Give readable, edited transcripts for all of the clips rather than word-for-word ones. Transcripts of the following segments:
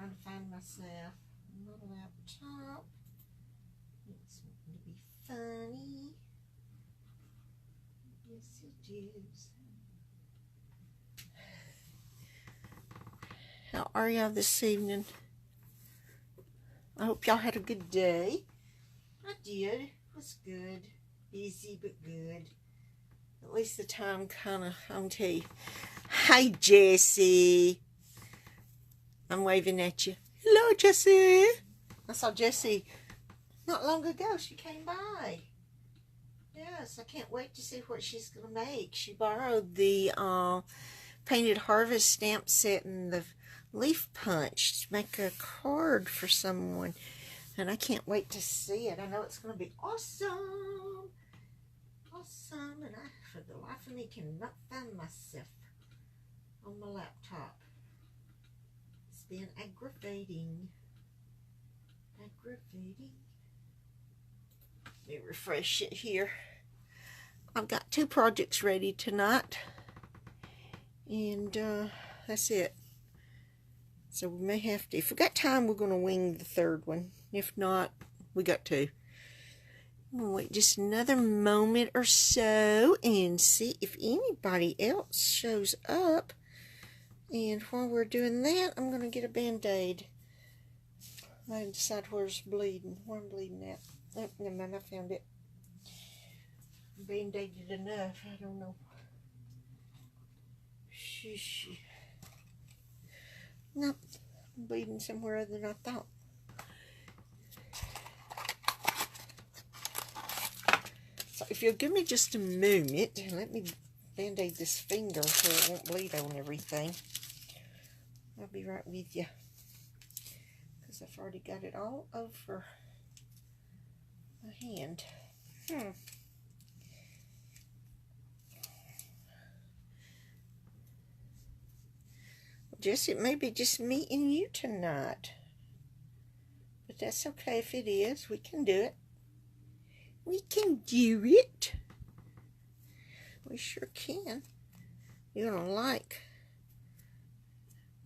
trying to find myself on my laptop. It's wanting to be funny. Yes, it is. How are y'all this evening? I hope y'all had a good day. I did. It was good. Busy, but good. At least the time kind of, I'm tell you. Hi, Jessie. I'm waving at you. Hello, Jessie. I saw Jessie not long ago. She came by. Yes, I can't wait to see what she's going to make. She borrowed the Painted Harvest stamp set and the leaf punch to make a card for someone. And I can't wait to see it. I know it's going to be awesome. Awesome. And I, for the life of me, cannot find myself on my laptop. It's been aggravating. Aggravating. Let me refresh it here. I've got 2 projects ready tonight. And that's it. So we may have to, if we got time, we're going to wing the 3rd one. If not, we got 2. I'm going to wait just another moment or so and see if anybody else shows up. And while we're doing that, I'm going to get a Band-Aid. I didn't decide where's bleeding. Where I'm bleeding at. Oh, never mind, I found it. Band-Aided enough. I don't know. Shush. Nope. I'm bleeding somewhere other than I thought. So if you'll give me just a moment, let me Band-Aid this finger so it won't bleed on everything. I'll be right with you. Because I've already got it all over my hand. It may be just me and you tonight. But that's okay if it is. We can do it. We can do it. We sure can. You're going to like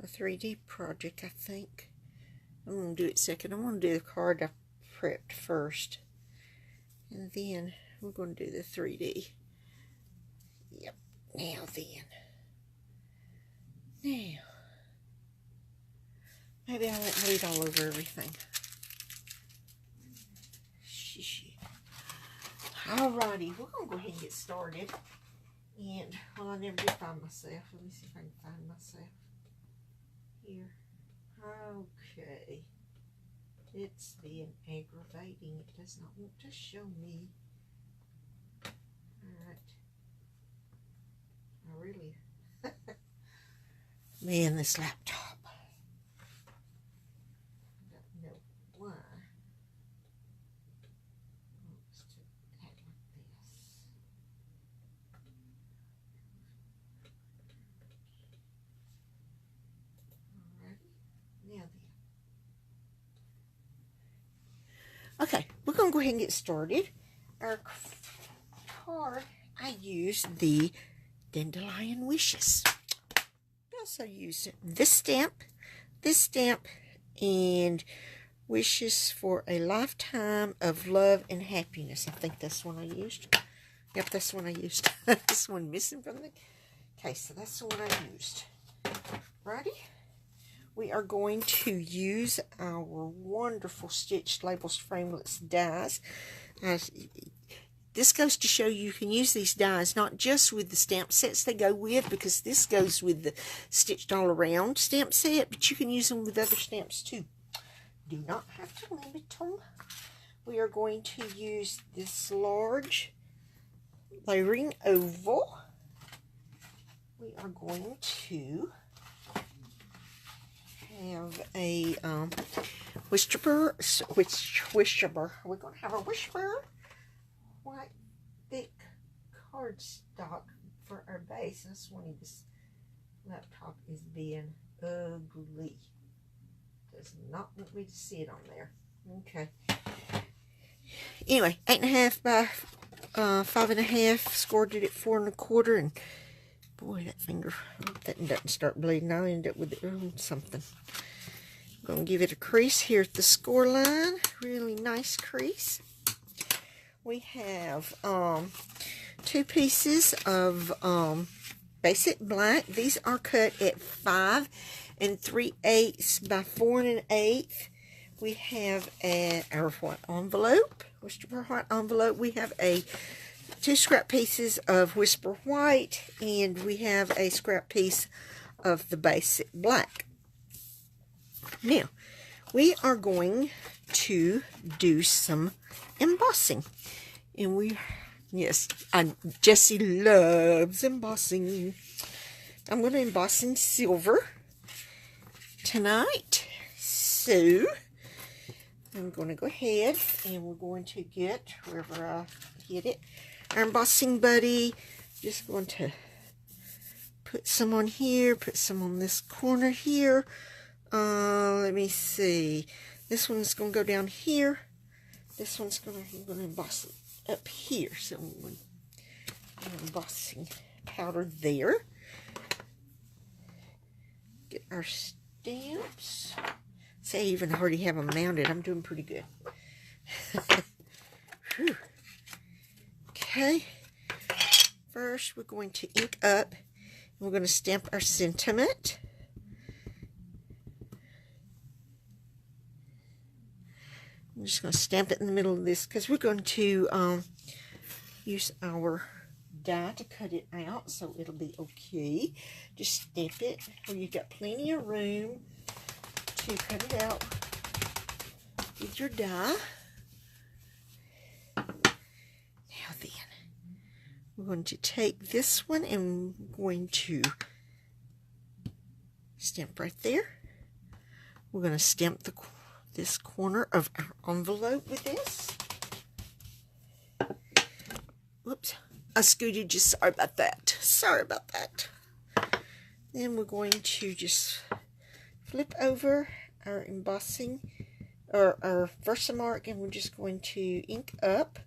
a 3D project, I think. I'm going to do it second. I'm going to do the card I prepped first. And then we're going to do the 3D. Yep. Now then. Now. Maybe I won't bleed all over everything. Alrighty, we're going to go ahead and get started. And, well, I never did find myself. Let me see if I can find myself. Here. Okay. It's being aggravating. It does not want to show me. Alright. I really... Man, this laptop. Okay, we're going to go ahead and get started. Our card, I used the Dandelion Wishes. I also used this stamp, and Wishes for a Lifetime of Love and Happiness. I think that's the one I used. Yep, that's the one I used. This one missing from the case, so that's the one I used. Righty? We are going to use our wonderful Stitched Labels Framelits dies. This goes to show you can use these dies not just with the stamp sets they go with, because this goes with the Stitched All Around stamp set, but you can use them with other stamps too. Do not have to limit them. We are going to use this large layering oval. We are going to have a whisper. We're going to have a whisper white thick cardstock for our base. This one, this laptop is being ugly. Does not want me to see it on there. Okay. Anyway, 8.5 by 5.5. Scored it at 4 1/4, and boy, that finger, I hope that doesn't start bleeding. I'll end up with something. Gonna give it a crease here at the score line. Really nice crease. We have 2 pieces of basic black. These are cut at 5 3/8 by 4 1/8. We have our white envelope, Whisper White envelope. We have 2 scrap pieces of Whisper White, and we have a scrap piece of the basic black. Now, we are going to do some embossing. And yes, Jessie loves embossing. I'm going to emboss in silver tonight. So, I'm going to go ahead and we're going to get, wherever I get it, our embossing buddy. Just going to put some on here, put some on this corner here. Let me see. This one's going to go down here. This one's I'm going to emboss it up here. So I'm going to embossing powder there. Get our stamps. Say I even already have them mounted. I'm doing pretty good. Okay. First, we're going to ink up. We're going to stamp our sentiment. I'm just going to stamp it in the middle of this because we're going to use our die to cut it out, so it'll be okay. Just stamp it where you've got plenty of room to cut it out with your die. Now then, we're going to take this one and we're going to stamp right there. We're going to stamp this corner of our envelope with this. Whoops, I scooted you. Sorry about that. Sorry about that. Then we're going to just flip over our embossing or our Versamark, and we're just going to ink up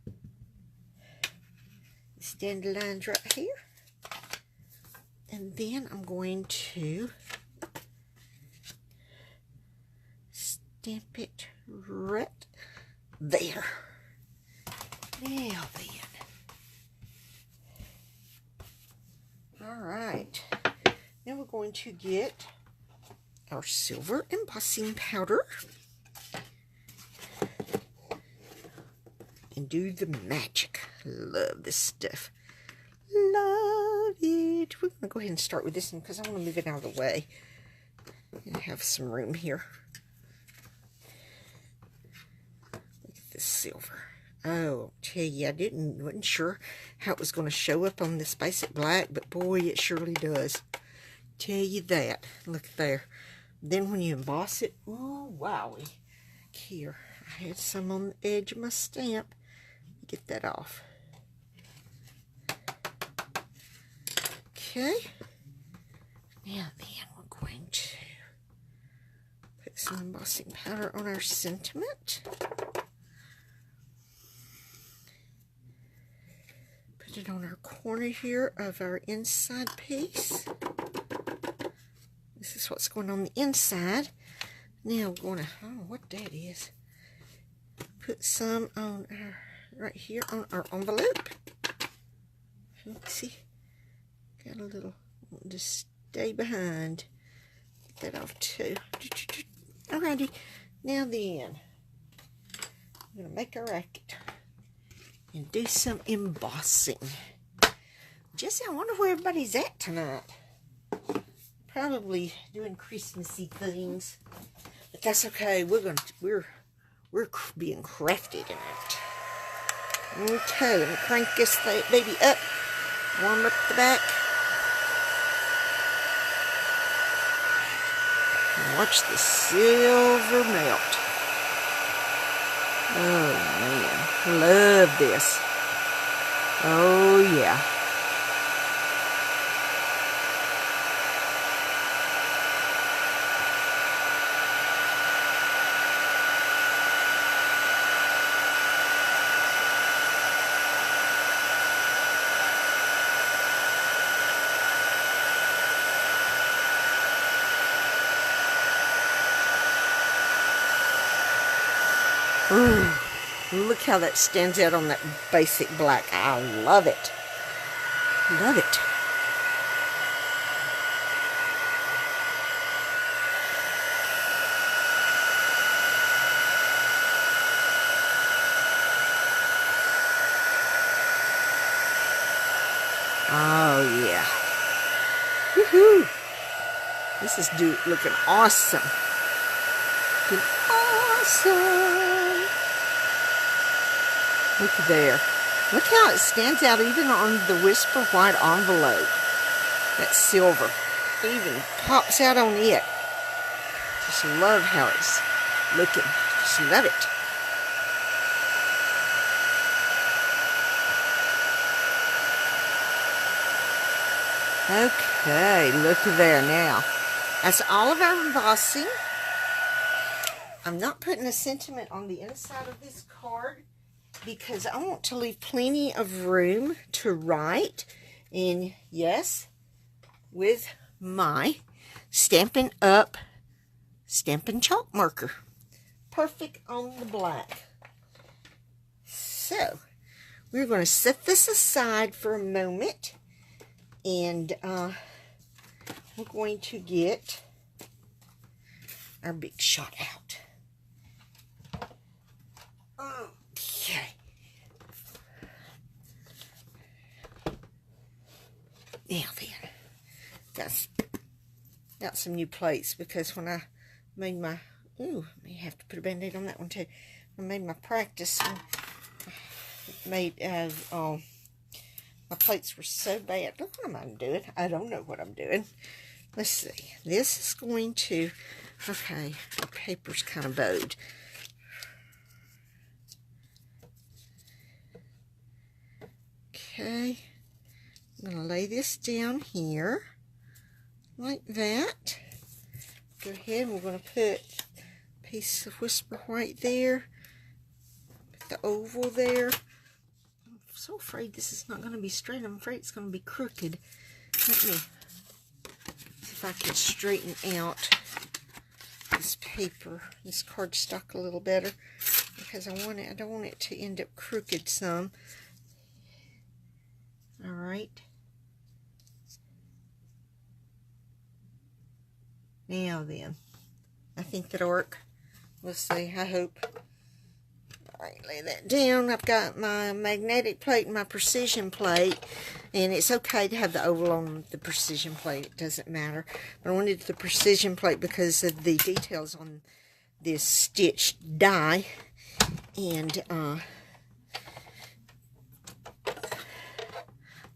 this dandelions right here. And then I'm going to stamp it right there. Now then. Alright. Now we're going to get our silver embossing powder and do the magic. Love this stuff. Love it. We're going to go ahead and start with this one because I want to move it out of the way and have some room here. Look at this silver. Oh, tell you, wasn't sure how it was going to show up on this basic black, but boy, it surely does. Tell you that. Look there. Then when you emboss it, ooh, wowie. Here, I had some on the edge of my stamp. Get that off. Okay. Now then, we're going to put some embossing powder on our sentiment. Put it on our corner here of our inside piece. This is what's going on the inside. Now we're going to, I don't know what that is. Put some on our, right here on our envelope. Let's see. Got a little, just stay behind. Get that off too. Alrighty. Now then, I'm going to make a racket and do some embossing. Jesse, I wonder where everybody's at tonight. Probably doing Christmassy things, but that's okay. We're being crafty tonight. Okay, let me crank this baby up. Warm up the back. And watch the silver melt. Oh man, love this. Oh yeah. Look how that stands out on that basic black. I love it. Love it. Oh, yeah. Woohoo! This is looking awesome. Looking awesome. Look there. Look how it stands out even on the Whisper White envelope. That silver. It even pops out on it. Just love how it's looking. Just love it. Okay, look there now. That's all of our embossing. I'm not putting a sentiment on the inside of this card because I want to leave plenty of room to write. And yes, with my Stampin' Up! Stampin' Chalk marker. Perfect on the black. So, we're going to set this aside for a moment. And we're going to get our big shot out. Okay. Now then, got some new plates because when I made my, I may have to put a band-aid on that one too. I made my practice my plates were so bad. Look what I'm doing. I don't know what I'm doing. Let's see. This is going to, okay, the paper's kind of bowed. Okay. I'm going to lay this down here like that. Go ahead and we're going to put a piece of Whisper White there. Put the oval there. So afraid this is not going to be straight. I'm afraid it's going to be crooked. Let me see if I can straighten out this paper, this cardstock a little better, because I don't want it to end up crooked some. All right. Now then, I think that'll work. We'll see. I hope. Alright, lay that down. I've got my magnetic plate and my precision plate, and it's okay to have the oval on the precision plate. It doesn't matter. But I wanted the precision plate because of the details on this stitched die, and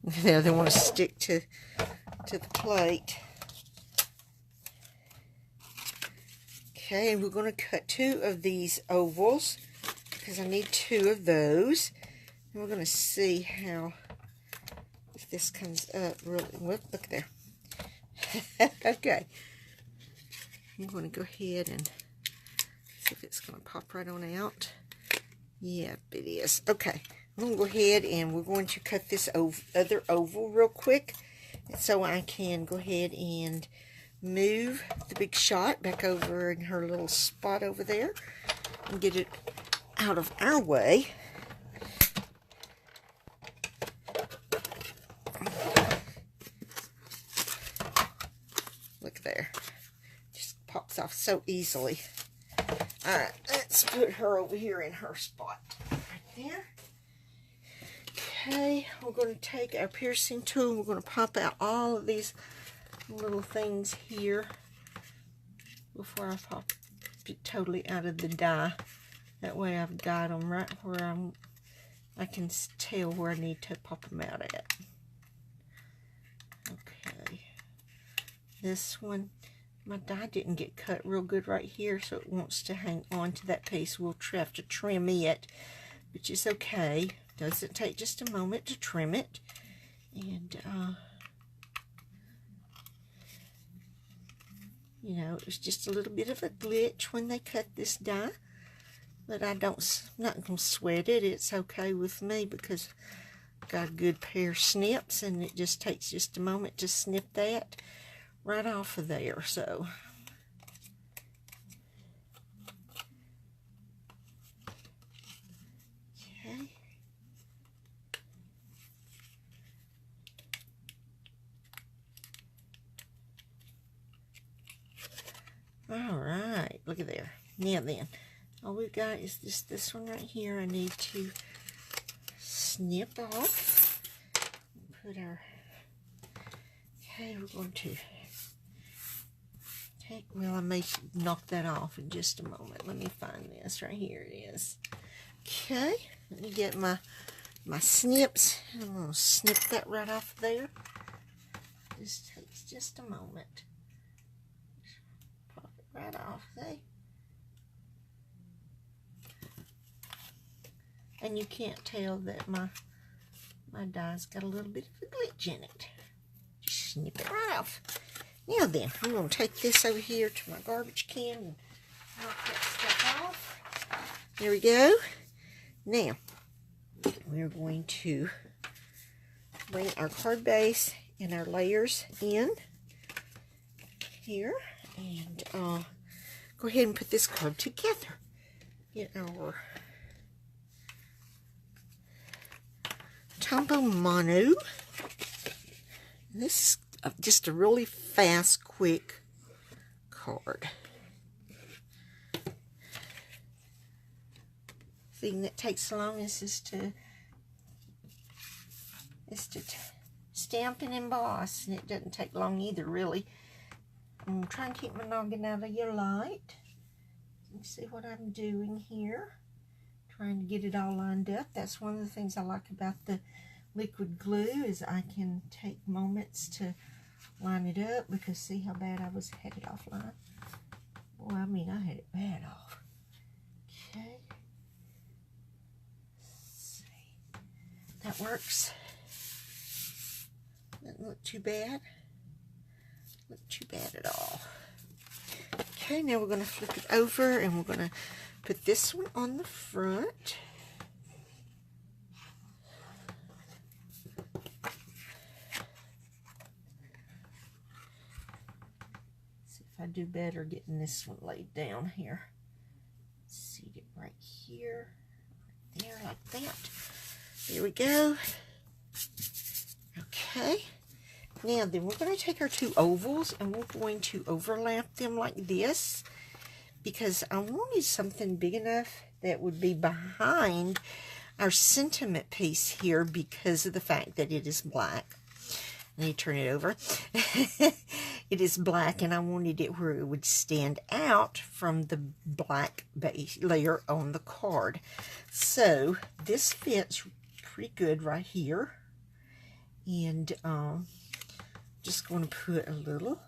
they want to stick to the plate. Okay, and we're going to cut 2 of these ovals, because I need 2 of those. And we're going to see how, if this comes up really, look there. Okay. I'm going to go ahead and see if it's going to pop right on out. Yeah, it is. Okay. I'm going to go ahead and we're going to cut this other oval real quick, so I can go ahead and move the big shot back over in her little spot over there and get it out of our way. Look there. Just pops off so easily. Alright, let's put her over here in her spot. Right there. Okay, we're going to take our piercing tool. We're going to pop out all of these little things here before I pop it totally out of the die. That way I've got them right where I can tell where I need to pop them out at. Okay. This one, my die didn't get cut real good right here, so it wants to hang on to that piece. We'll have to trim it, which is okay. Doesn't take just a moment to trim it. And, you know, it was just a little bit of a glitch when they cut this die. But I'm not going to sweat it. It's okay with me because I've got a good pair of snips, and it just takes just a moment to snip that right off of there. So, Look at there. Now then, all we've got is this one right here. I need to snip off. Put our, okay, we're going to take, well, I may knock that off in just a moment. Let me find this. Right here it is. Okay, let me get my snips. I'm going to snip that right off there. This takes just a moment. Pop it right off there. And you can't tell that my die's got a little bit of a glitch in it. Just snip it right off. Now then, I'm going to take this over here to my garbage can and knock that stuff off. There we go. Now, we're going to bring our card base and our layers in here. And go ahead and put this card together. Get our Tombow Mono. This is just a really fast, quick card. Thing that takes so long is to stamp and emboss, and it doesn't take long either, really. I'm going to try and keep my noggin out of your light. You can see what I'm doing here. Trying to get it all lined up. That's one of the things I like about the liquid glue, is I can take moments to line it up, because see how bad I had it offline? Boy, I mean, I had it bad off. Okay. Let's see. That works. Doesn't look too bad. Look too bad at all. Okay, now we're going to flip it over, and we're going to put this one on the front. See if I do better getting this one laid down here. Seat it right here, right there, like that. There we go. Okay. Now then, we're going to take our two ovals and we're going to overlap them like this, because I wanted something big enough that would be behind our sentiment piece here, because of the fact that it is black. Let me turn it over. It is black, and I wanted it where it would stand out from the black base layer on the card. So this fits pretty good right here. And just going to put a little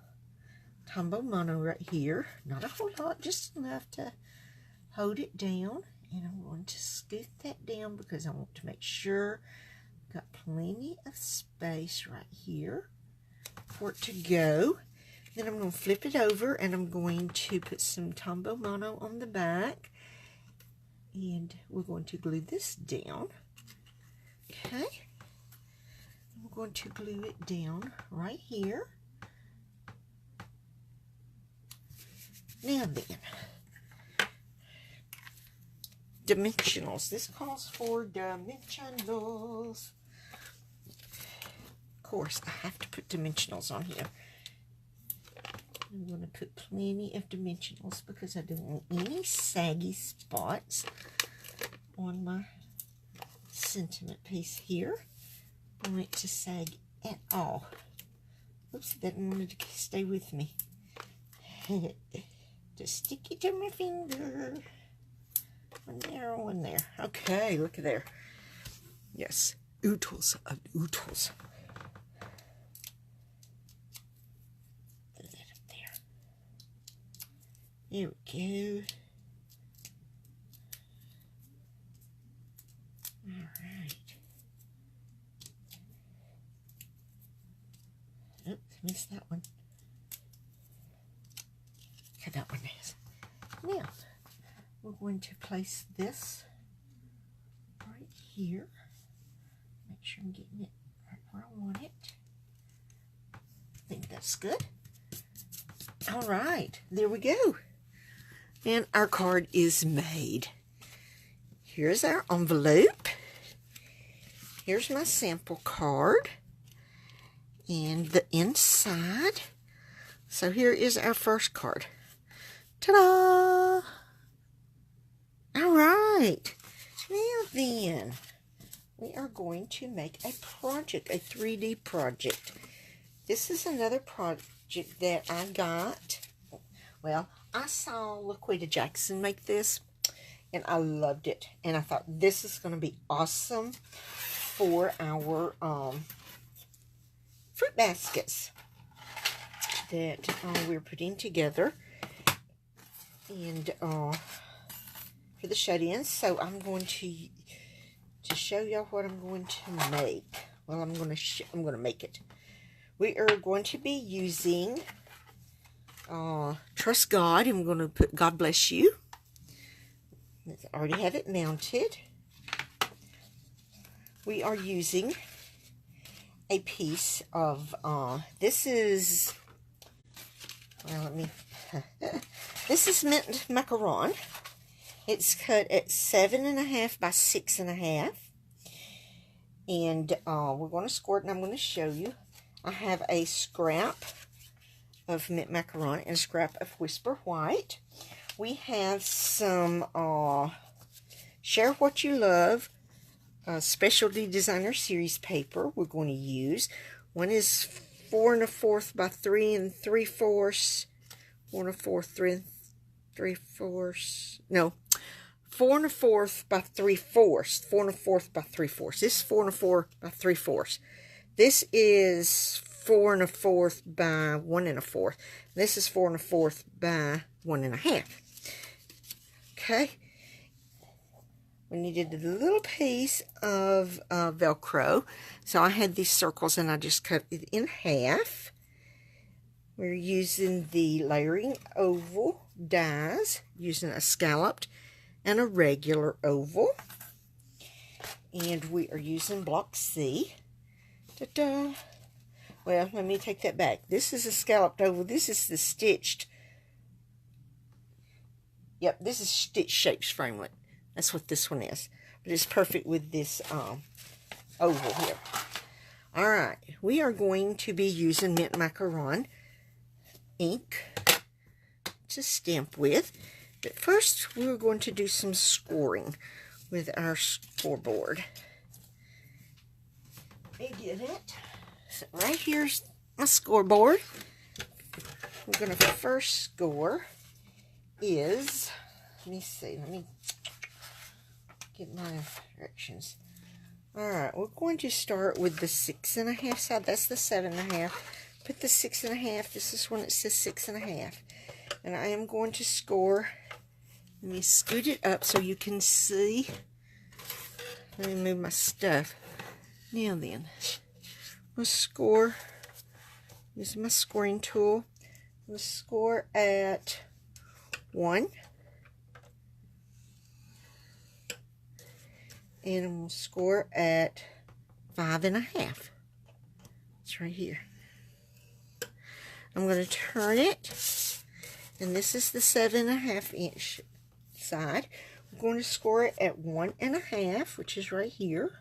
Tombow Mono right here. Not a whole lot, just enough to hold it down. And I'm going to scoot that down, because I want to make sure I've got plenty of space right here for it to go. Then I'm going to flip it over, and I'm going to put some Tombow Mono on the back. And we're going to glue this down. Okay. I'm going to glue it down right here. Now then, dimensionals. This calls for dimensionals. Of course, I have to put dimensionals on here. I'm going to put plenty of dimensionals, because I don't want any saggy spots on my sentiment piece here. I want it to sag at all. Oops, that wanted to stay with me. Just stick it to my finger. One there, one there. Okay, look at there. Yes, oodles of oodles. Put that up there. There we go. All right. Oops, missed that one. Okay, that one is. Now, we're going to place this right here. Make sure I'm getting it right where I want it. I think that's good. All right, there we go. And our card is made. Here's our envelope. Here's my sample card. And the inside. So here is our first card. Ta-da! All right. Now then, we are going to make a project, a 3D project. This is another project that I got. Well, I saw LaQuita Jackson make this, and I loved it. And I thought this is going to be awesome for our fruit baskets that we're putting together, and for the shut-ins. So I'm going to show y'all what I'm going to make. Well, I'm going to make it. We are going to be using Trust God. I'm going to put God Bless You. I already have it mounted. We are using a piece of this is, well, let me this is mint macaron. It's cut at 7.5 by 6.5, and we're going to score it, and I'm going to show you. I have a scrap of mint macaron and a scrap of Whisper White. We have some Share What You Love Specialty Designer Series paper we're going to use. One is 4 1/4 by 3 3/4. 4 1/4, 3 3/4. No, 4 1/4 by 3/4. 4 1/4 by 3/4. This is 4 1/4 by 3/4. This is 4 1/4 by 1 1/4. This is 4 1/4 by 1 1/2. Okay. We needed a little piece of Velcro, so I had these circles and I just cut it in half. We're using the layering oval dies, using a scalloped and a regular oval, and we are using block C. Ta-da! Well, let me take that back. This is a scalloped oval. This is the stitched. Yep, this is Stitch Shapes framelit. That's what this one is. But it's perfect with this oval here. Alright, we are going to be using mint macaron ink to stamp with. But first, we're going to do some scoring with our scoreboard. Let me get it. So right here's my scoreboard. We're going to first score is, let me see, let me get my directions. Alright, we're going to start with the 6.5 side. That's the 7.5. Put the 6.5. This is when it says 6.5. And I am going to score. Let me scoot it up so you can see. Let me move my stuff. Now then, we'll score. Use my scoring tool. We'll score at 1. And we'll score at 5.5. It's right here. I'm going to turn it, and this is the 7.5 inch side. We're going to score it at 1.5, which is right here.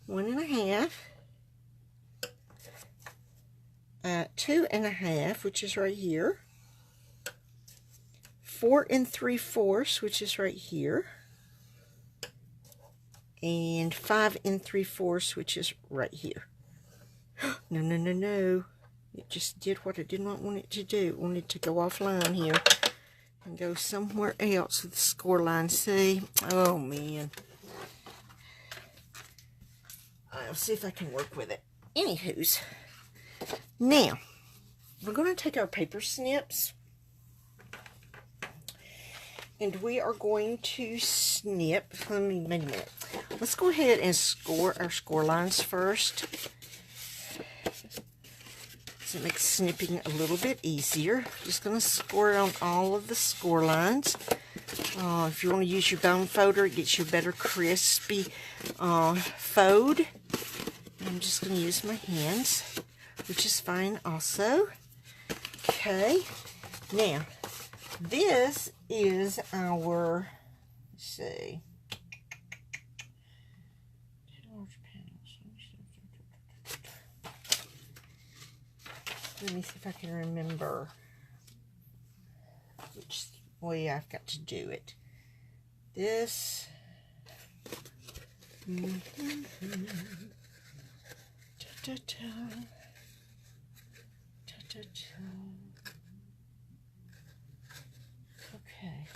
1.5. At 2.5, which is right here. 4 3/4, which is right here. And 5 3/4, which is right here. No, no, no, no. It just did what I did not want it to do. It wanted to go offline here and go somewhere else with the score line. See? Oh, man. I'll see if I can work with it. Anywho's. Now, we're going to take our paper snips, and we are going to snip. Let me, wait a minute. Let's go ahead and score our score lines first. So it makes snipping a little bit easier. Just going to score on all of the score lines. If you want to use your bone folder, it gets you a better crispy fold. I'm just going to use my hands, which is fine also. Okay. Now, this is our, let's see. Let me see if I can remember. way I've got to do it. This. Okay.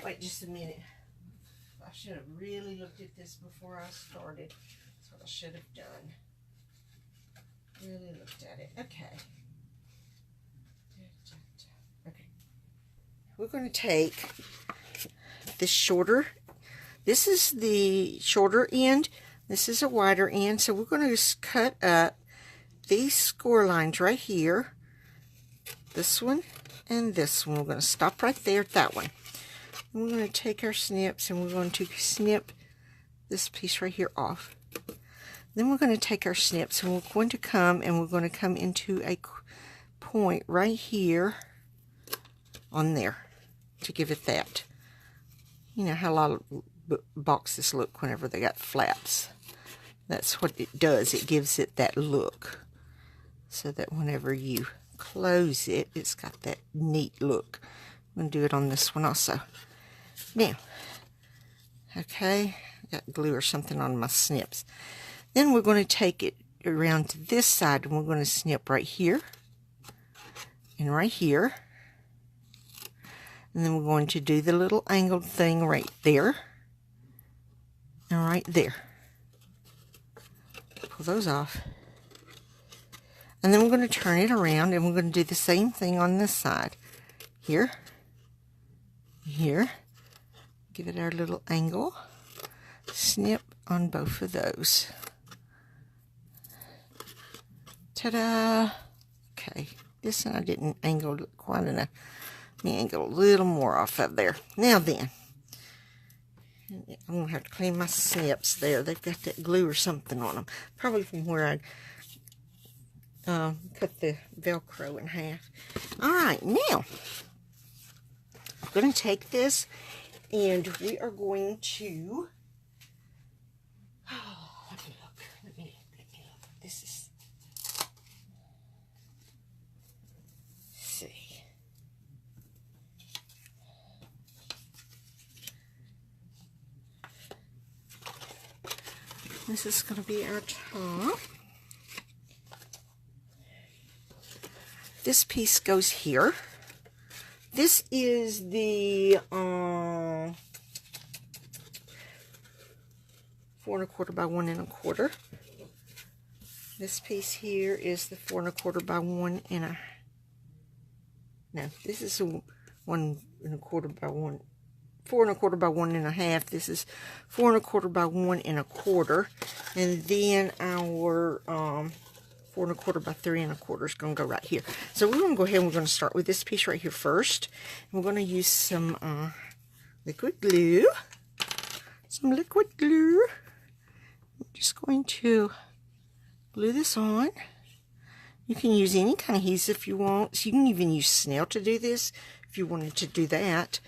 Wait just a minute. I should have really looked at this before I started. That's what I should have done. Really looked at it. Okay. Okay. We're going to take this shorter. This is the shorter end. This is a wider end. So we're going to just cut up these score lines right here. This one and this one. We're going to stop right there at that one. And we're going to take our snips and we're going to snip this piece right here off. Then we're going to take our snips and we're going to come into a point right here on there to give it that. You know how a lot of boxes look whenever they got flaps. That's what it does. It gives it that look. So that whenever you close it, it's got that neat look. I'm going to do it on this one also. Now, okay, I got glue or something on my snips. Then we're going to take it around to this side and we're going to snip right here and right here. And then we're going to do the little angled thing right there and right there. Pull those off. And then we're going to turn it around and we're going to do the same thing on this side. Here, here. Give it our little angle. Snip on both of those. Ta-da! Okay, this one I didn't angle quite enough. Let me angle a little more off of there. Now then, I'm going to have to clean my snips there. They've got that glue or something on them. Probably from where I cut the Velcro in half. Alright, now, I'm going to take this and we are going to... Let me look. This is... see. This is going to be our top. This piece goes here. This is the 4 1/4 by 1 1/4. This piece here is the 4 1/4 by 1 1/2. No, this is a 1 1/4 by 1. 4 1/4 by 1 1/2. This is 4 1/4 by 1 1/4. And then our 4 1/4 by 3 1/4 is going to go right here. So we're going to go ahead and we're going to start with this piece right here first. And we're going to use some liquid glue. Some liquid glue. I'm just going to glue this on. You can use any kind of adhesive if you want. So you can even use snail to do this if you wanted to do that.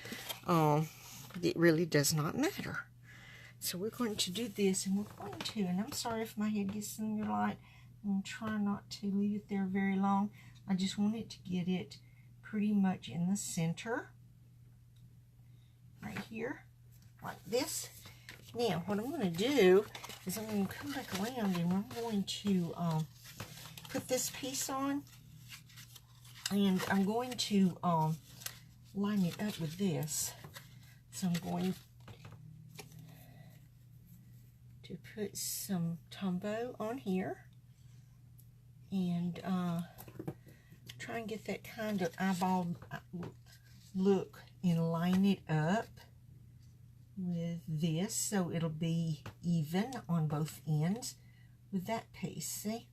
It really does not matter. So we're going to do this, and we're going to, and I'm sorry if my head gets in your light. I'm going to try not to leave it there very long. I just want it to get it pretty much in the center. Right here, like this. Now, what I'm going to do is I'm going to come back around and I'm going to put this piece on. And I'm going to line it up with this. So I'm going to put some Tombow on here. And try and get that kind of eyeball look and line it up with this so it'll be even on both ends with that piece. See?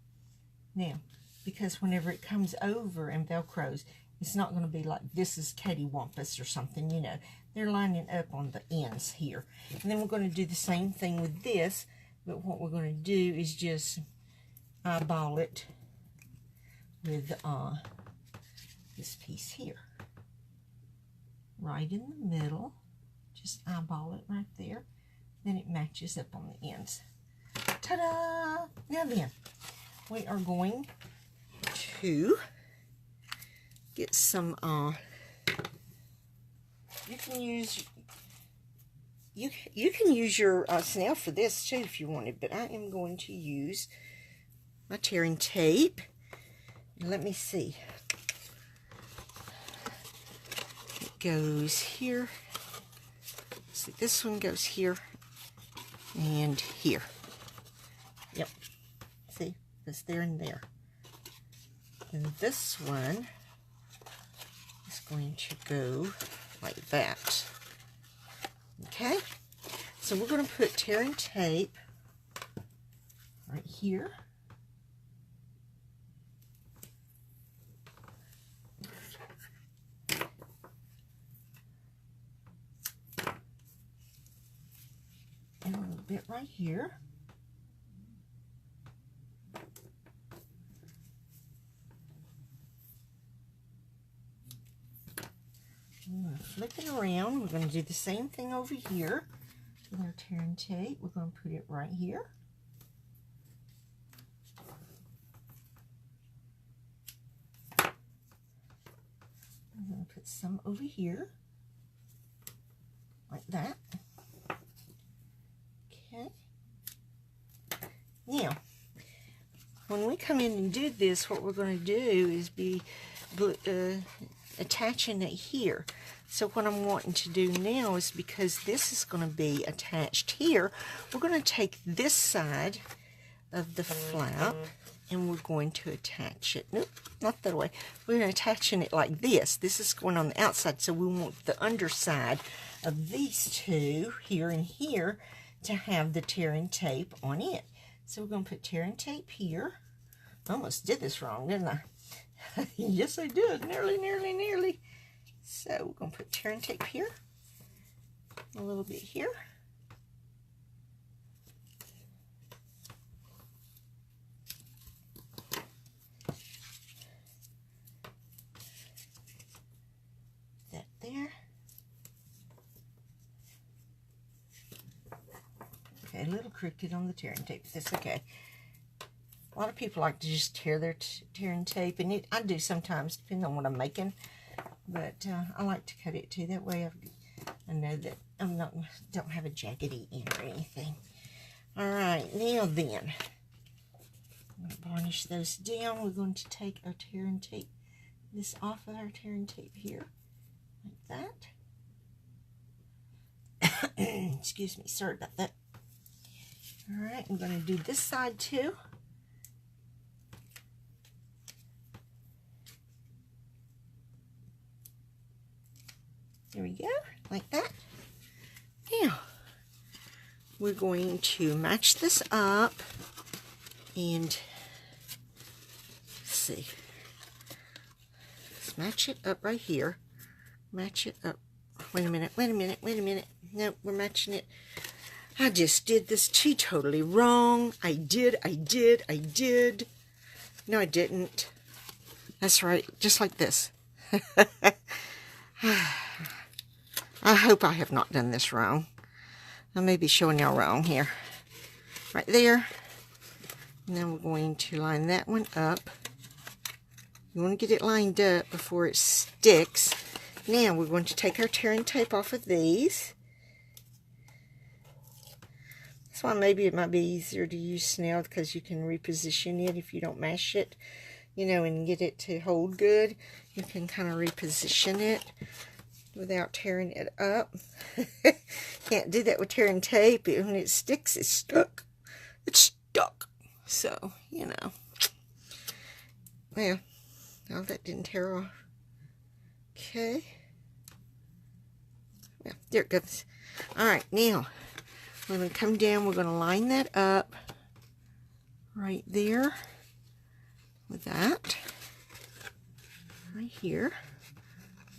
Now, because whenever it comes over and Velcros, it's not going to be like this is cattywampus or something, you know. They're lining up on the ends here. And then we're going to do the same thing with this, but what we're going to do is just eyeball it with this piece here. Right in the middle. Just eyeball it right there. Then it matches up on the ends. Ta-da! Now then, we are going to get some You can use you can use your snail for this too if you wanted, but I am going to use my tearing tape. Let me see. It goes here. See, this one goes here and here. Yep. See, it's there and there. And this one is going to go like that. Okay? So we're going to put tearing tape right here. And a little bit right here. I'm going to flip it around. We're going to do the same thing over here with our tearing tape. We're going to put it right here. I'm going to put some over here, like that. Okay. Now, when we come in and do this, what we're going to do is be attaching it here. So what I'm wanting to do now is, because this is going to be attached here, we're going to take this side of the flap and we're going to attach it. Nope, not that way. We're attaching it like this. This is going on the outside, so we want the underside of these two, here and here, to have the tearing tape on it. So we're going to put tearing tape here. I almost did this wrong, didn't I? Yes, I did. Nearly. So we're going to put tearing tape here, a little bit here. That there. Okay, a little crooked on the tearing tape. That's okay. A lot of people like to just tear their tearing tape, and I do sometimes, depending on what I'm making. But I like to cut it too. That way I know that don't have a jaggedy end or anything. All right, now then, I'm going to varnish those down. We're going to take our tearing tape, this off of our tearing tape here, like that. Excuse me, sorry about that. All right, I'm going to do this side too. There we go, like that. Now, we're going to match this up and let's see. Let's match it up right here. Match it up. Wait a minute. Nope, we're matching it. I just did this totally wrong. I did. No, I didn't. That's right, just like this. I hope I have not done this wrong. I may be showing y'all wrong here. Right there. And then we're going to line that one up. You want to get it lined up before it sticks. Now we're going to take our tearing tape off of these. That's why maybe it might be easier to use snail, because you can reposition it if you don't mash it, you know, and get it to hold good. You can kind of reposition it without tearing it up. Can't do that with tearing tape. When it sticks, it's stuck. It's stuck. So, you know. Well, no, that didn't tear off. Okay. Well, there it goes. Alright, now, we're going to come down. We're going to line that up right there with that. Right here.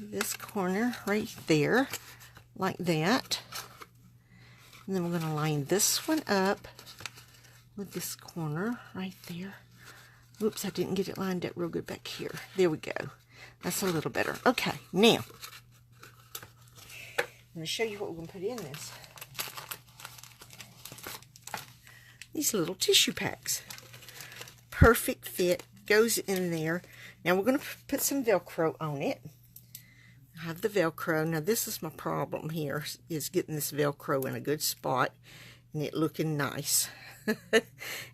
This corner right there, like that. And then we're going to line this one up with this corner right there. Whoops, I didn't get it lined up real good back here. There we go. That's a little better. Okay, now, I'm going to show you what we're going to put in this. These little tissue packs. Perfect fit, goes in there. Now we're going to put some Velcro on it. I have the Velcro. Now this is my problem here, is getting this Velcro in a good spot and it looking nice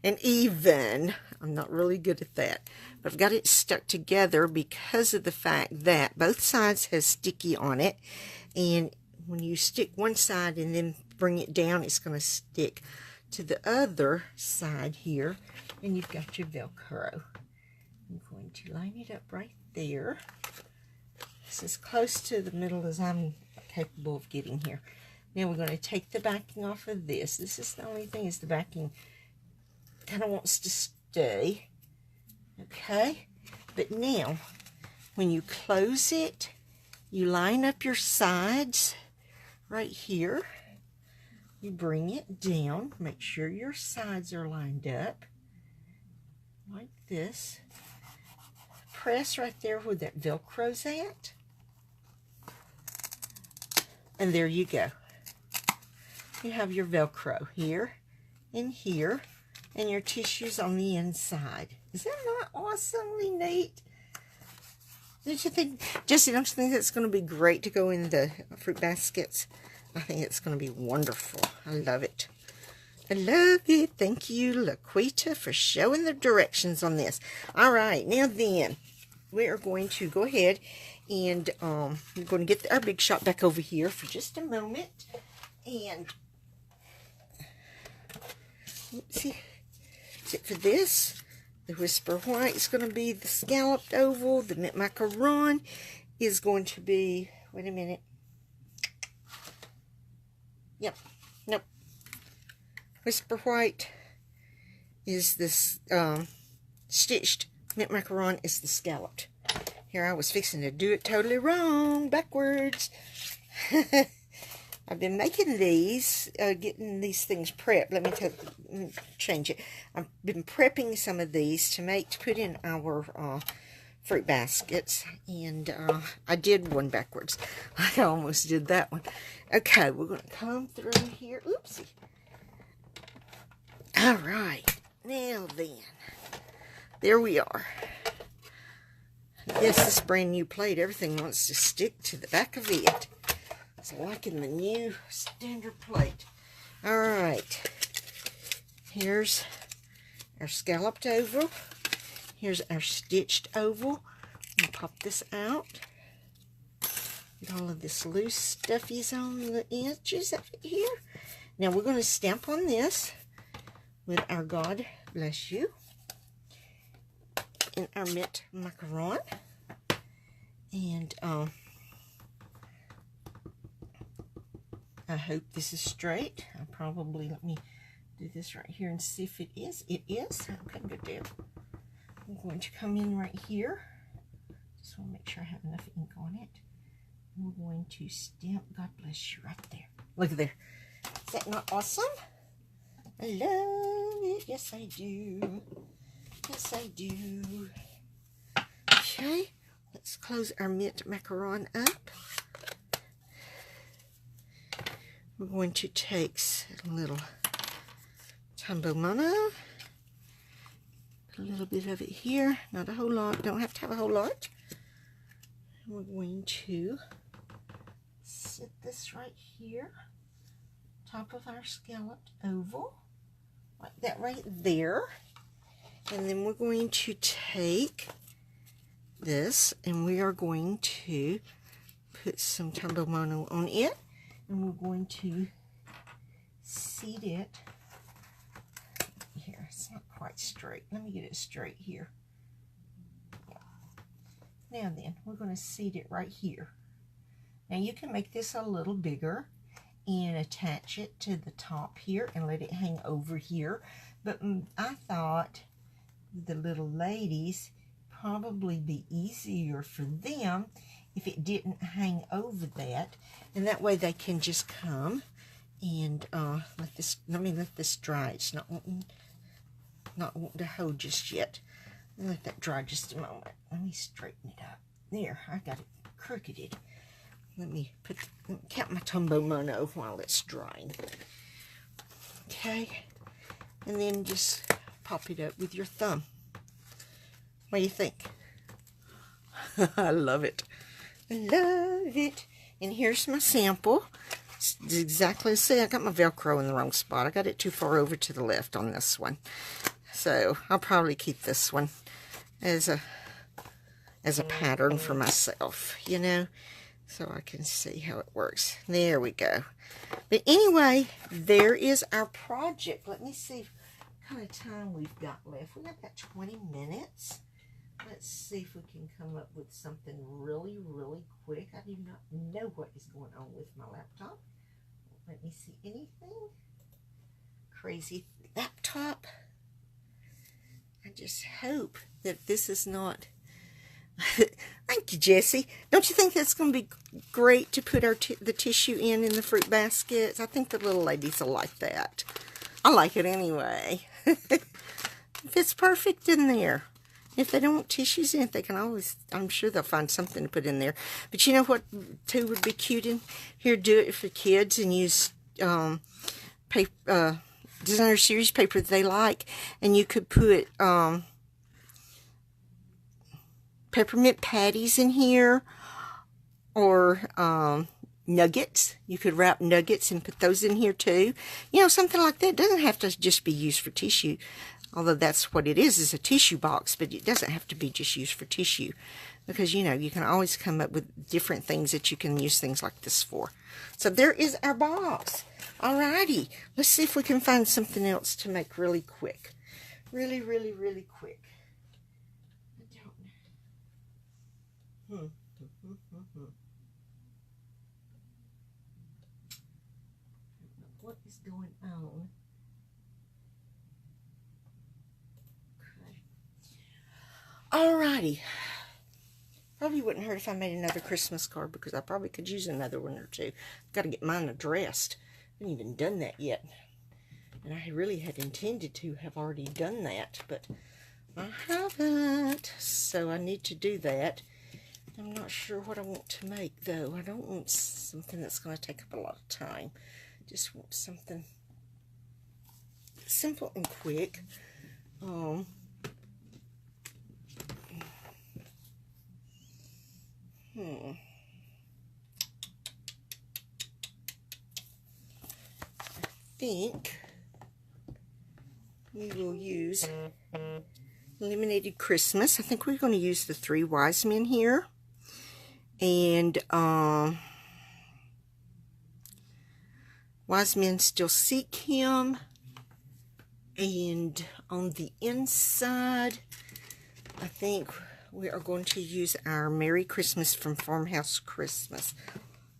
and even. I'm not really good at that, but I've got it stuck together because of the fact that both sides has sticky on it, and when you stick one side and then bring it down, it's going to stick to the other side here, and you've got your Velcro. I'm going to line it up right there. It's as close to the middle as I'm capable of getting here. Now we're going to take the backing off of this. This is the only thing, is the backing kind of wants to stay. Okay? But now, when you close it, you line up your sides right here. You bring it down. Make sure your sides are lined up. Like this. Press right there where that Velcro's at. And there you go. You have your Velcro here and here, and your tissues on the inside. Is that not awesomely neat? Don't you think, Jesse, don't you think that's going to be great to go in the fruit baskets? I think it's going to be wonderful. I love it. I love it. Thank you, Laquita, for showing the directions on this. All right, now then, we are going to go ahead and we're going to get our big shot back over here for just a moment. And, see, for this, the Whisper White is going to be the scalloped oval. The mint macaron is going to be, wait a minute. Yep, nope. Whisper White is this stitched. Mint macaron is the scalloped. Here, I was fixing to do it totally wrong, backwards. I've been making these, getting these things prepped. Let me change it. I've been prepping some of these to put in our fruit baskets, and I did one backwards. I almost did that one. Okay, we're going to come through here. Oopsie. All right, now then, there we are. Yes, this brand new plate, everything wants to stick to the back of it. It's liking the new standard plate. All right, here's our scalloped oval. Here's our stitched oval. I'll pop this out. Get all of this loose stuffies on the edges of it here. Now we're going to stamp on this with our God Bless You and our mint macaron. And I hope this is straight. Let me do this right here and see if it is. It is. Okay, good deal. I'm going to come in right here. Just want to make sure I have enough ink on it. I'm going to stamp God Bless You right there. Look at there. Is that not awesome? I love it. Yes, I do. Yes, I do. Okay, let's close our mint macaron up. We're going to take a little Tombow Mono. A little bit of it here. Not a whole lot. Don't have to have a whole lot. We're going to sit this right here. Top of our scalloped oval. Like that right there. And then we're going to take this and we are going to put some Tombow Mono on it. And we're going to seat it. Here, it's not quite straight. Let me get it straight here. Now then, we're going to seat it right here. Now you can make this a little bigger and attach it to the top here and let it hang over here. But I thought the little ladies probably be easier for them if it didn't hang over that, and that way they can just come and let this dry. It's not wanting to hold just yet. Let that dry just a moment. Let me straighten it up. There, I got it crookeded. Let me count my Tombow Mono while it's drying. Okay, and then just pop it up with your thumb. What do you think? I love it. Love it. And here's my sample. It's exactly the same. I got my Velcro in the wrong spot. I got it too far over to the left on this one. So I'll probably keep this one as a pattern for myself, you know, so I can see how it works. There we go. But anyway, there is our project. Let me see what kind of time we've got left. We've got about 20 minutes. Let's see if we can come up with something really, really quick. I do not know what is going on with my laptop. Let me see anything. Crazy laptop. I just hope that this is not... Thank you, Jessie. Don't you think that's going to be great to put the tissue in the fruit baskets? I think the little ladies will like that. I like it anyway. It fits perfect in there. If they don't want tissues in it, they can always, I'm sure they'll find something to put in there. But you know what, too, would be cute in here? Do it for kids and use paper, designer series paper that they like. And you could put peppermint patties in here, or nuggets. You could wrap nuggets and put those in here too. You know, something like that. It doesn't have to just be used for tissue, although that's what it is a tissue box, but it doesn't have to be just used for tissue, because, you know, you can always come up with different things that you can use things like this for. So there is our box. Alrighty, let's see if we can find something else to make really quick. Really, really, really quick. What is going on? Okay. Alrighty. Probably wouldn't hurt if I made another Christmas card, because I probably could use another one or two. Got to get mine addressed. I haven't even done that yet. And I really had intended to have already done that, but I haven't. So I need to do that. I'm not sure what I want to make, though. I don't want something that's going to take up a lot of time. Just want something simple and quick. I think we will use Illuminated Christmas. I think we're going to use the 3 wise men here. And wise men still seek him. And on the inside, I think we are going to use our Merry Christmas from Farmhouse Christmas.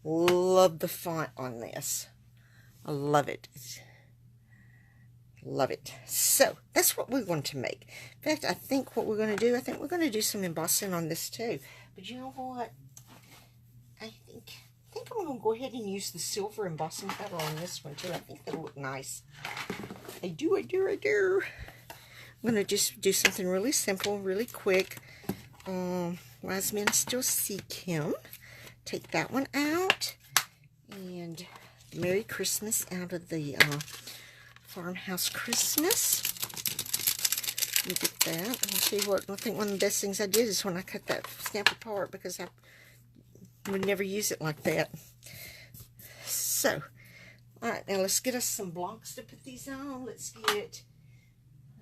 Love the font on this. I love it. Love it. So that's what we're going to make. In fact, I think what we're going to do, I think we're going to do some embossing on this too. But you know what? I think I'm going to go ahead and use the silver embossing powder on this one too. I think that'll look nice. I do. I'm going to just do something really simple, really quick. Wise men still seek him. Take that one out. And Merry Christmas out of the Farmhouse Christmas. Let me get that. Let me see what, I think one of the best things I did is when I cut that stamp apart, because I would never use it like that. So, alright, now let's get us some blocks to put these on. Let's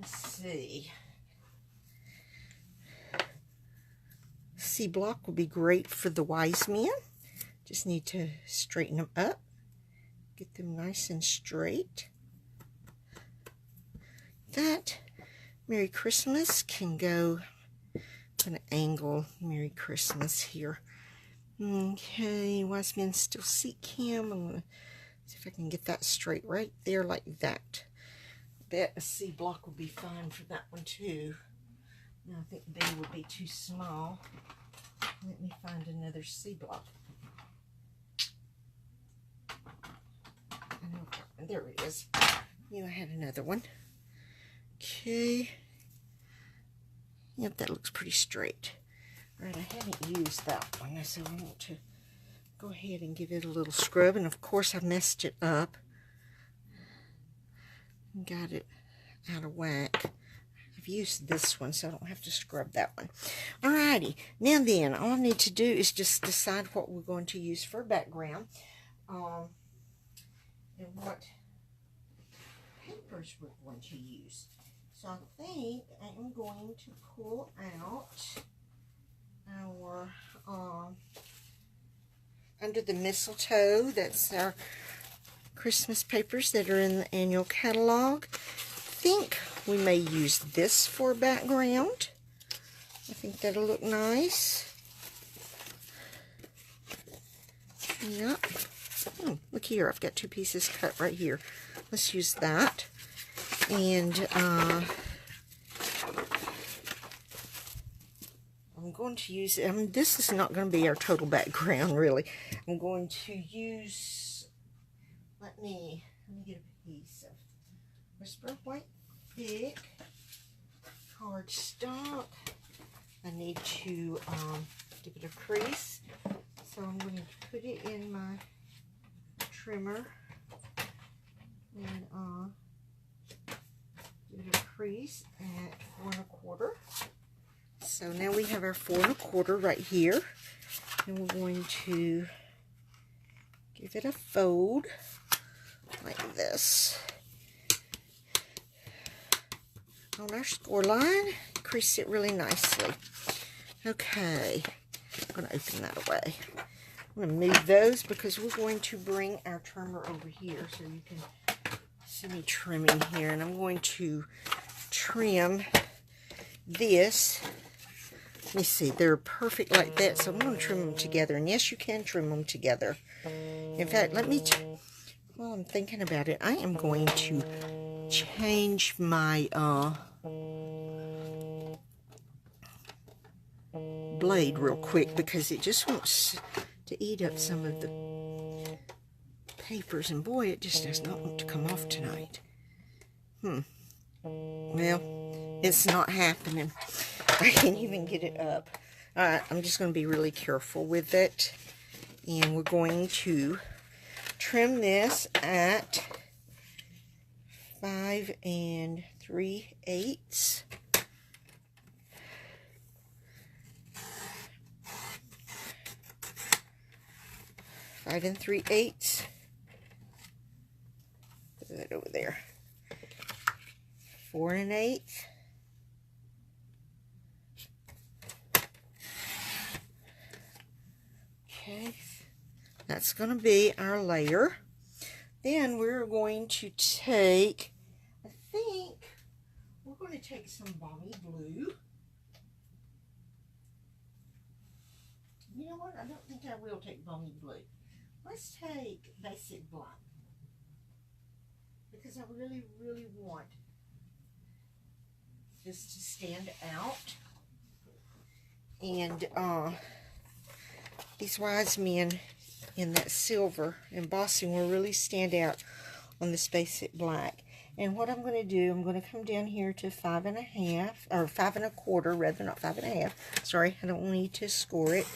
see. C block will be great for the wise men. Just need to straighten them up. Get them nice and straight. That Merry Christmas can go to an angle. Merry Christmas here. Okay, wise men still seek him. I'm going to see if I can get that straight right there like that. I bet a C block will be fine for that one too. No, I think B would be too small. Let me find another C block. There it is. I had another one. Okay. Yep, that looks pretty straight. Alright, I haven't used that one, so I want to go ahead and give it a little scrub. And of course I messed it up. Got it out of whack. I've used this one, so I don't have to scrub that one. Alrighty, now then, all I need to do is just decide what we're going to use for background, and what papers we're going to use. So I think I am going to pull out our Under the Mistletoe. That's our Christmas papers that are in the annual catalog. I think we may use this for background. I think that'll look nice. Yep. Oh, look here, I've got 2 pieces cut right here. Let's use that. And I'm going to use, this is not going to be our total background, really. I'm going to use, let me get a piece of Whisper White thick cardstock. I need to give it a crease, so I'm going to put it in my trimmer and give it a crease at 4 1/4. So now we have our 4 1/4 right here, and we're going to give it a fold like this on our score line. Crease it really nicely. Okay, I'm going to open that away. I'm going to move those because we're going to bring our trimmer over here so you can see me trimming here. And I'm going to trim this. Let me see, they're perfect like that, so I'm going to trim them together. And yes, you can trim them together. In fact, while I'm thinking about it, I am going to change my blade real quick because it just wants to eat up some of the papers, and boy, it just does not want to come off tonight. Well, it's not happening. I can't even get it up. Alright, I'm just going to be really careful with it, and we're going to trim this at 5 3/8. 5 3/8. Put that over there. 4 1/8. Okay, that's going to be our layer. Then we're going to take, I think, we're going to take some balmy blue. You know what? I don't think I will take balmy blue. Let's take basic black, because I really, really want this to stand out. And these wise men in that silver embossing will really stand out on this basic black. And what I'm going to do, I'm going to come down here to 5 1/2, or 5 1/4, rather, not 5 1/2. Sorry, I don't need to score it.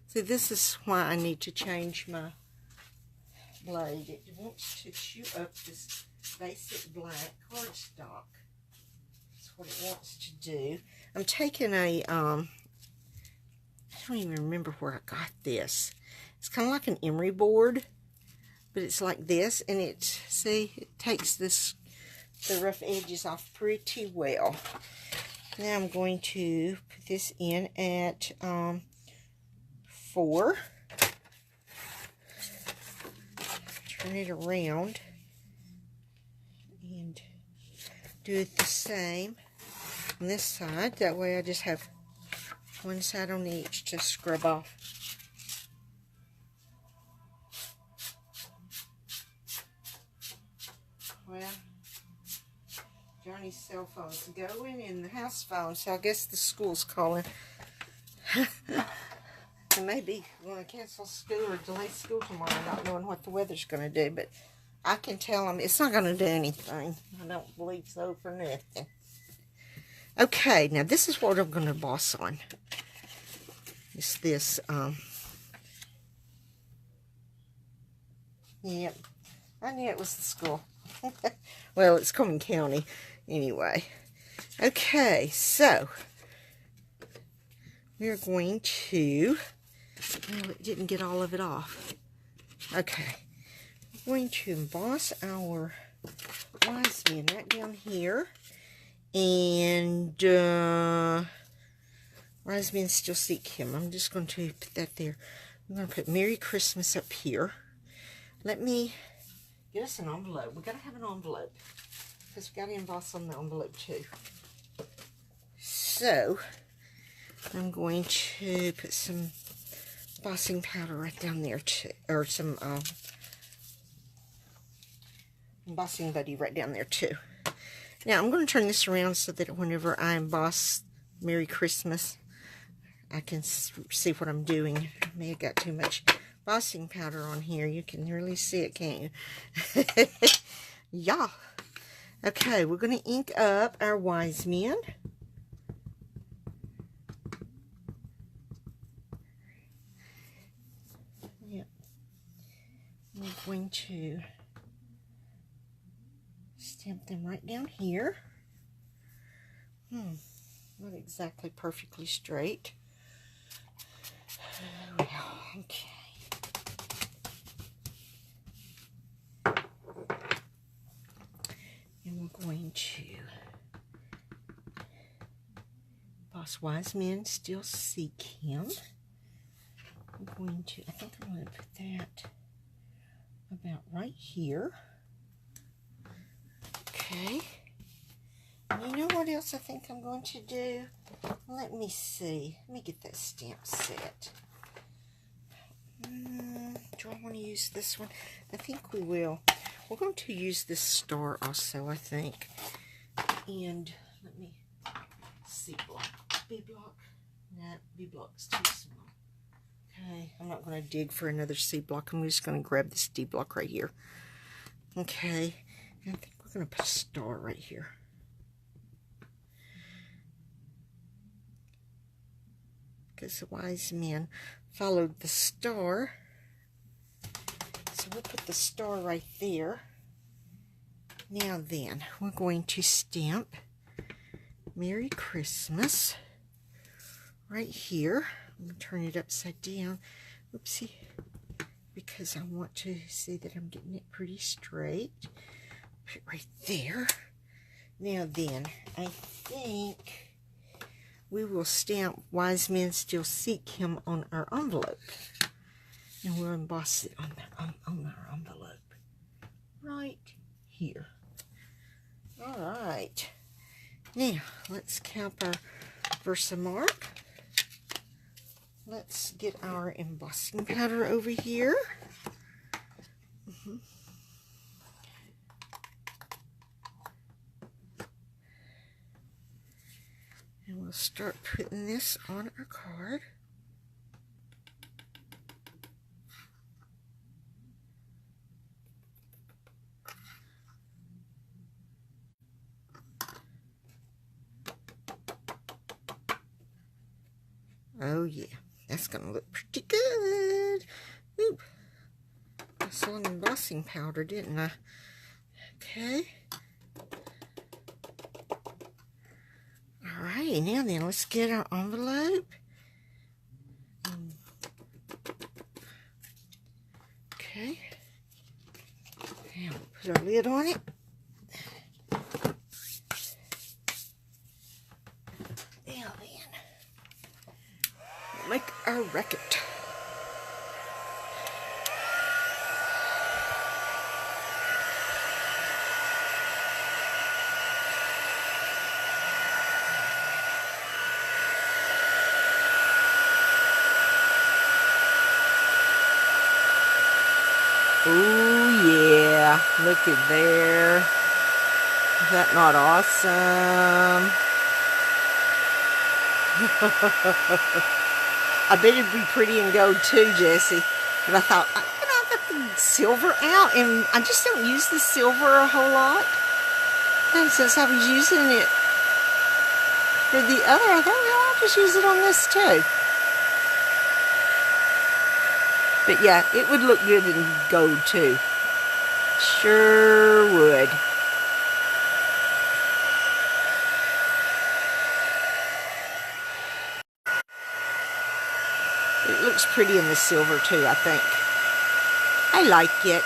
So this is why I need to change my blade. It wants to chew up this basic black cardstock. That's what it wants to do. I'm taking a, I don't even remember where I got this. It's kind of like an emery board, but it's like this, and it, see, it takes the rough edges off pretty well. Now I'm going to put this in at 4. Turn it around and do it the same on this side. That way I just have one side on each to scrub off. Well, Johnny's cell phone's going and the house phone, so I guess the school's calling. And maybe we're going to cancel school or delay school tomorrow, not knowing what the weather's going to do. But I can tell them it's not going to do anything. I don't believe so for nothing. Okay, now this is what I'm going to emboss on. It's this, yep, I knew it was the school. Well, it's Coleman County anyway. Okay, so we're going to, well, it didn't get all of it off. Okay, we're going to emboss our wise men right down here. And wise men still seek him. I'm just going to put that there. I'm going to put Merry Christmas up here. Let me get us an envelope. We got to have an envelope because we got to emboss on the envelope too. So I'm going to put some embossing powder right down there too, or some embossing buddy right down there too. Now I'm going to turn this around so that whenever I emboss Merry Christmas, I can see what I'm doing. I may have got too much embossing powder on here. You can really see it, can't you? Yeah. Okay, we're going to ink up our wise men. Yeah. We're going to stamp them right down here. Not exactly perfectly straight. Well, okay. And we're going to emboss wise men still seek him. I'm going to, I think I'm going to put that about right here. Okay. And you know what else I think I'm going to do? Let me see. Let me get that stamp set. Do I want to use this one? I think we will. We're going to use this star also, I think. And let me see. B block. Nah, B block's too small. Okay, I'm not going to dig for another C block. I'm just going to grab this D block right here. Okay, and I think we're going to put a star right here. Because the wise men followed the star. So we'll put the star right there. Now then, we're going to stamp Merry Christmas right here. I'm going to turn it upside down. Oopsie. Because I want to see that I'm getting it pretty straight. Put it right there. Now then, I think we will stamp Wise Men Still Seek Him on our envelope. And we'll emboss it on our envelope. Right here. Alright. Now, let's cap our Versamark. Let's get our embossing powder over here. And we'll start putting this on our card. Oh yeah, that's going to look pretty good. Ooh, I saw an embossing powder, didn't I? Okay. Alright, now then, let's get our envelope. Okay. Now we'll put our lid on it. Now then, we'll make our racket. Oh yeah, look at there. Is that not awesome? I bet it'd be pretty in gold too, Jessie. But I thought, I got the silver out, and I just don't use the silver a whole lot. And since I was using it for the other, I thought, well, I'll just use it on this too. But yeah, it would look good in gold too. Sure would. It looks pretty in the silver too, I think. I like it.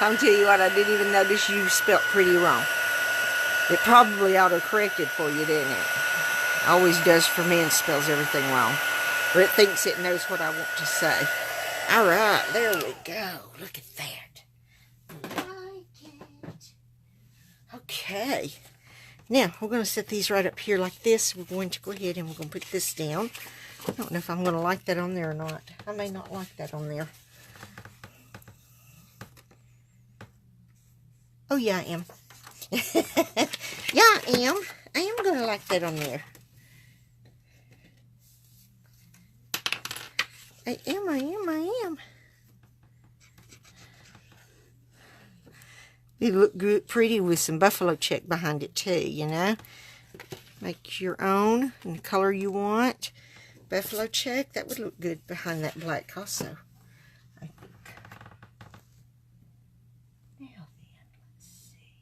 I'll tell you what, I didn't even notice you spelt pretty wrong. It probably auto-corrected for you, didn't it? Always does for me and spells everything wrong. Or it thinks it knows what I want to say. Alright, there we go. Look at that. I like it. Okay. Now, we're going to set these right up here like this. We're going to go ahead and we're going to put this down. I don't know if I'm going to like that on there or not. I may not like that on there. Oh, yeah, I am. Yeah, I am. I am going to like that on there. I am. They look good, pretty with some buffalo check behind it too, you know. Make your own in the color you want. Buffalo check, that would look good behind that black also. I think. Now then, let's see.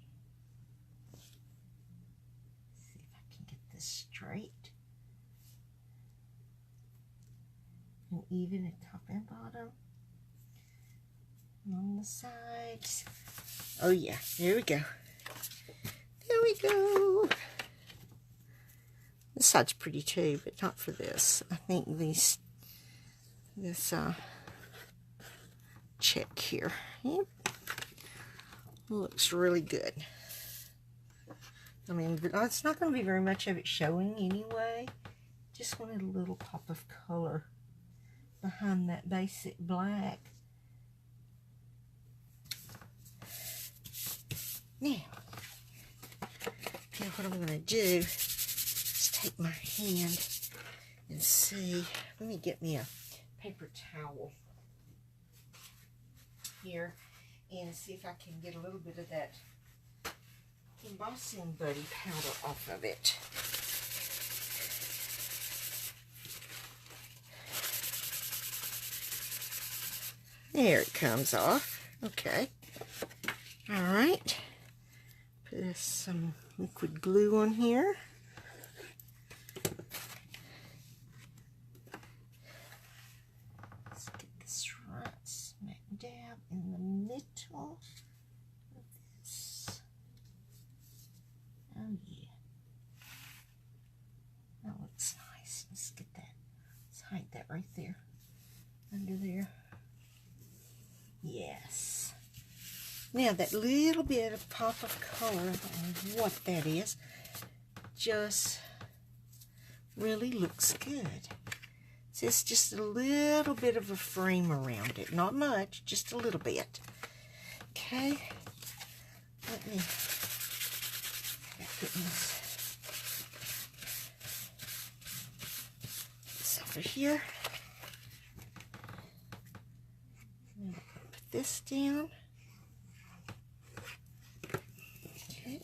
See if I can get this straight. And even at top and bottom. And on the sides. Oh yeah, there we go. There we go. This side's pretty too, but not for this. I think this check here. Yep. Looks really good. I mean, it's not going to be very much of it showing anyway. Just wanted a little pop of color behind that basic black. Now, what I'm going to do is take my hand and see. Let me get me a paper towel here and see if I can get a little bit of that embossing buddy powder off of it. There it comes off. Okay. All right. Put some liquid glue on here. Let's get this right smack dab in the middle of this. Oh yeah. That looks nice. Let's get that. Let's hide that right there. Under there. Yes. Now that little bit of pop of color, I don't know what that is, just really looks good. So it's just a little bit of a frame around it. Not much, just a little bit. Okay. Let me put this over here. Put this down. Okay.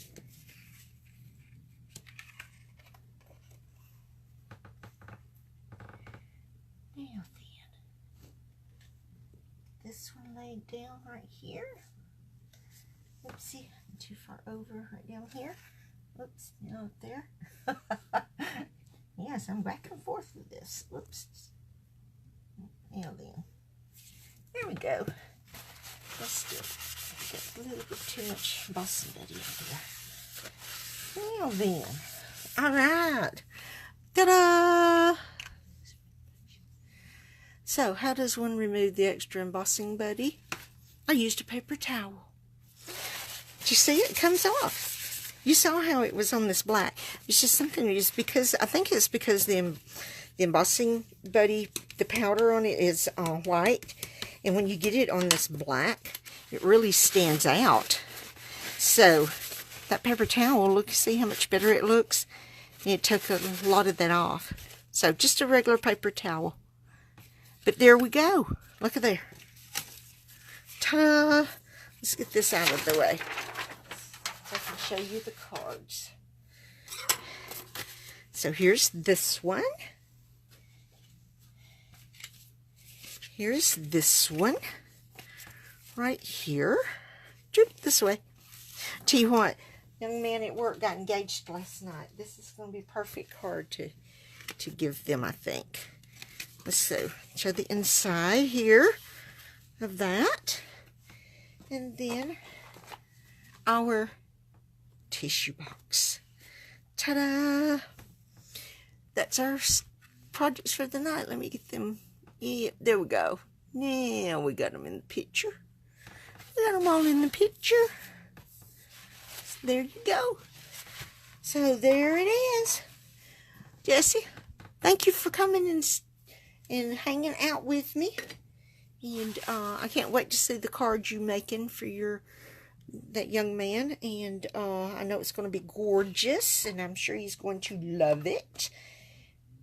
Now then, this one laid down right here. Oopsie, I'm too far over right down here. Oops, now up there. Yes, I'm back and forth with this. Oops. Now then, there we go. Let's still get a little bit too much embossing buddy over there. Now then, all right. Ta-da! So, how does one remove the extra embossing buddy? I used a paper towel. Did you see it? It comes off. You saw how it was on this black. It's just something, just because, I think it's because the embossing buddy, the powder on it is white. And when you get it on this black, it really stands out. So, that paper towel, look, see how much better it looks? And it took a lot of that off. So, just a regular paper towel. But there we go. Look at there. Ta-da! let's get this out of the way so I can show you the cards. So here's this one. Here's this one. Right here. This way. Tell you what, young man at work got engaged last night. This is going to be a perfect card to give them, I think. Let's show the inside here of that. And then our tissue box. Ta-da! That's our projects for the night. Let me get them. Yeah, there we go. Now we got them in the picture. We got them all in the picture. There you go. So there it is. Jessie, thank you for coming and hanging out with me. And I can't wait to see the cards you're making for that young man. And I know it's going to be gorgeous, and I'm sure he's going to love it.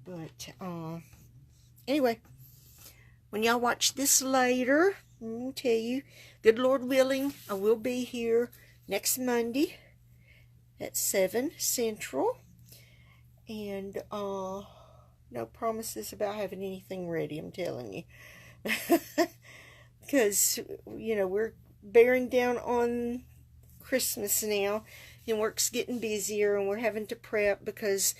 But anyway, when y'all watch this later, I'm going to tell you, good Lord willing, I will be here next Monday at 7 Central. And no promises about having anything ready, I'm telling you. Because, you know, we're bearing down on Christmas now, and work's getting busier, and we're having to prep because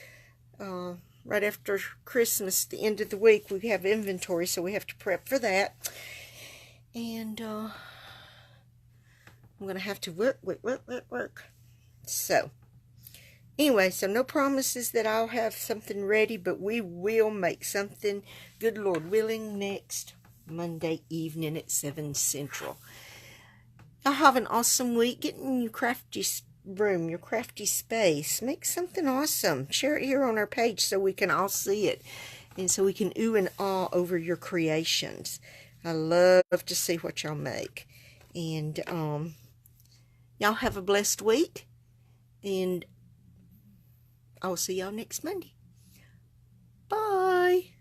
right after Christmas, the end of the week, we have inventory, so we have to prep for that. And I'm going to have to work. So, anyway, so no promises that I'll have something ready, but we will make something, good Lord willing, next Monday evening at 7 Central. Y'all have an awesome week. Get in your crafty room, your crafty space. Make something awesome. Share it here on our page so we can all see it, and so we can ooh and ah over your creations. I love to see what y'all make. And y'all have a blessed week, and I will see y'all next Monday. Bye.